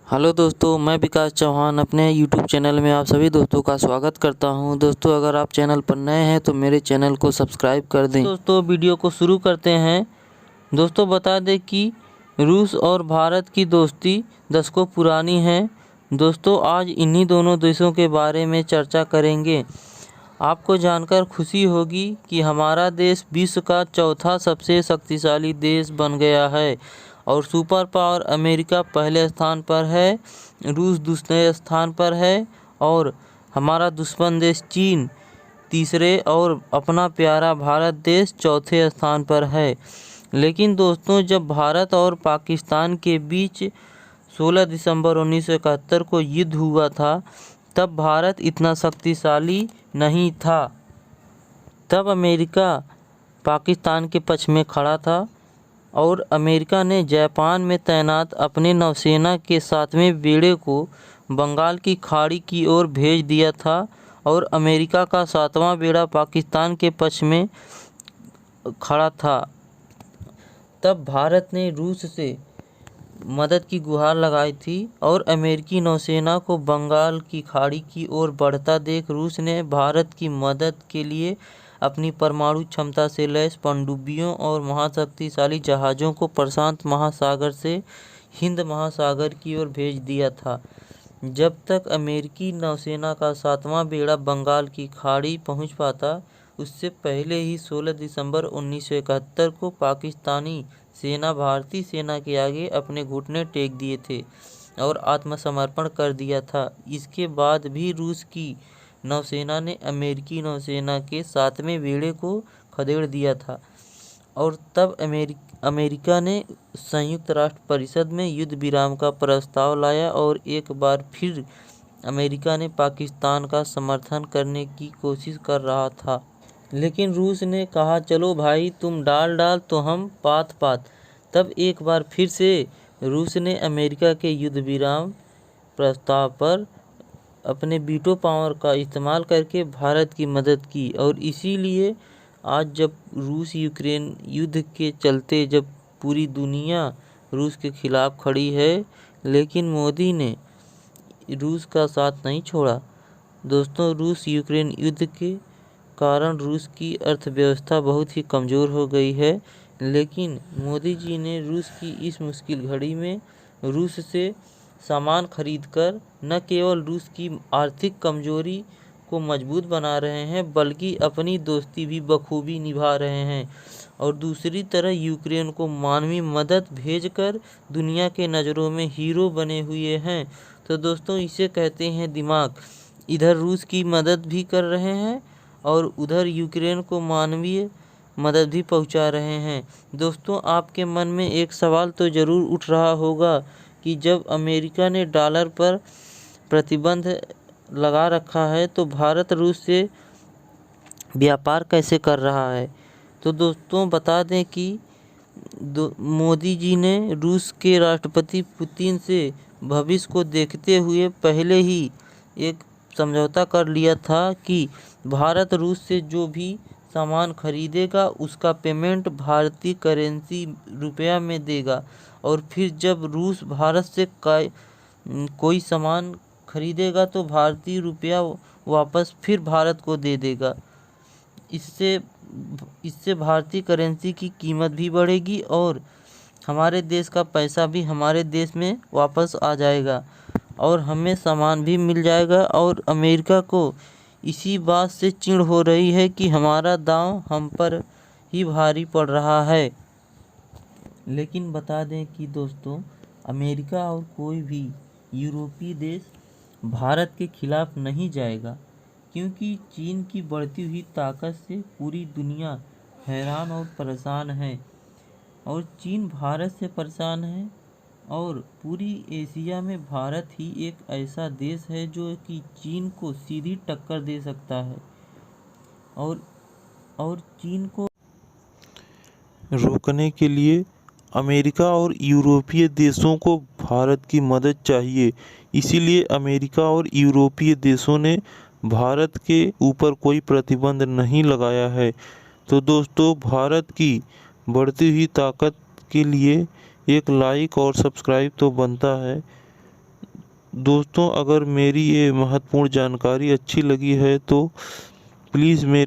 Hello दोस्तों, मैं विकास चौहान अपने यूट्यूब चैनल में आप सभी दोस्तों का स्वागत करता हूं। दोस्तों, अगर आप चैनल पर नए हैं तो मेरे चैनल को सब्सक्राइब कर दें। दोस्तों, वीडियो को शुरू करते हैं। दोस्तों, बता दें कि रूस और भारत की दोस्ती दशकों पुरानी है। दोस्तों, आज इन्हीं दोनों देशों के बारे में चर्चा करेंगे। आपको जानकर खुशी होगी कि हमारा देश विश्व का चौथा सबसे शक्तिशाली देश बन गया है और सुपर पावर अमेरिका पहले स्थान पर है, रूस दूसरे स्थान पर है और हमारा दुश्मन देश चीन तीसरे और अपना प्यारा भारत देश चौथे स्थान पर है। लेकिन दोस्तों, जब भारत और पाकिस्तान के बीच 16 दिसंबर 1971 को युद्ध हुआ था, तब भारत इतना शक्तिशाली नहीं था। तब अमेरिका पाकिस्तान के पक्ष में खड़ा था और अमेरिका ने जापान में तैनात अपने नौसेना के 7वें बेड़े को बंगाल की खाड़ी की ओर भेज दिया था और अमेरिका का 7वां बेड़ा पाकिस्तान के पक्ष में खड़ा था। तब भारत ने रूस से मदद की गुहार लगाई थी और अमेरिकी नौसेना को बंगाल की खाड़ी की ओर बढ़ता देख रूस ने भारत की मदद के लिए अपनी परमाणु क्षमता से लैस पनडुब्बियों और महाशक्तिशाली जहाज़ों को प्रशांत महासागर से हिंद महासागर की ओर भेज दिया था। जब तक अमेरिकी नौसेना का 7वां बेड़ा बंगाल की खाड़ी पहुंच पाता, उससे पहले ही 16 दिसंबर 1971 को पाकिस्तानी सेना भारतीय सेना के आगे अपने घुटने टेक दिए थे और आत्मसमर्पण कर दिया था। इसके बाद भी रूस की नौसेना ने अमेरिकी नौसेना के 7वें बेड़े को खदेड़ दिया था और तब अमेरिका ने संयुक्त राष्ट्र परिषद में युद्ध विराम का प्रस्ताव लाया और एक बार फिर अमेरिका ने पाकिस्तान का समर्थन करने की कोशिश कर रहा था। लेकिन रूस ने कहा, चलो भाई, तुम डाल तो हम पात। तब एक बार फिर से रूस ने अमेरिका के युद्ध विराम प्रस्ताव पर अपने वीटो पावर का इस्तेमाल करके भारत की मदद की और इसीलिए आज जब रूस यूक्रेन युद्ध के चलते जब पूरी दुनिया रूस के खिलाफ खड़ी है, लेकिन मोदी ने रूस का साथ नहीं छोड़ा। दोस्तों, रूस यूक्रेन युद्ध के कारण रूस की अर्थव्यवस्था बहुत ही कमज़ोर हो गई है, लेकिन मोदी जी ने रूस की इस मुश्किल घड़ी में रूस से सामान खरीदकर न केवल रूस की आर्थिक कमजोरी को मजबूत बना रहे हैं, बल्कि अपनी दोस्ती भी बखूबी निभा रहे हैं और दूसरी तरह यूक्रेन को मानवीय मदद भेजकर दुनिया के नज़रों में हीरो बने हुए हैं। तो दोस्तों, इसे कहते हैं दिमाग। इधर रूस की मदद भी कर रहे हैं और उधर यूक्रेन को मानवीय मदद भी पहुंचा रहे हैं। दोस्तों, आपके मन में एक सवाल तो ज़रूर उठ रहा होगा कि जब अमेरिका ने डॉलर पर प्रतिबंध लगा रखा है तो भारत रूस से व्यापार कैसे कर रहा है। तो दोस्तों, बता दें कि मोदी जी ने रूस के राष्ट्रपति पुतिन से भविष्य को देखते हुए पहले ही एक समझौता कर लिया था कि भारत रूस से जो भी सामान खरीदेगा उसका पेमेंट भारतीय करेंसी रुपया में देगा और फिर जब रूस भारत से कोई सामान खरीदेगा तो भारतीय रुपया वापस फिर भारत को दे देगा। इससे भारतीय करेंसी की कीमत भी बढ़ेगी और हमारे देश का पैसा भी हमारे देश में वापस आ जाएगा और हमें सामान भी मिल जाएगा। और अमेरिका को इसी बात से चिढ़ हो रही है कि हमारा दांव हम पर ही भारी पड़ रहा है। लेकिन बता दें कि दोस्तों, अमेरिका और कोई भी यूरोपीय देश भारत के खिलाफ नहीं जाएगा, क्योंकि चीन की बढ़ती हुई ताकत से पूरी दुनिया हैरान और परेशान है और चीन भारत से परेशान है और पूरी एशिया में भारत ही एक ऐसा देश है जो कि चीन को सीधी टक्कर दे सकता है और चीन को रोकने के लिए अमेरिका और यूरोपीय देशों को भारत की मदद चाहिए। इसीलिए अमेरिका और यूरोपीय देशों ने भारत के ऊपर कोई प्रतिबंध नहीं लगाया है। तो दोस्तों, भारत की बढ़ती हुई ताकत के लिए एक लाइक और सब्सक्राइब तो बनता है। दोस्तों अगर मेरी ये महत्वपूर्ण जानकारी अच्छी लगी है तो प्लीज़ मेरे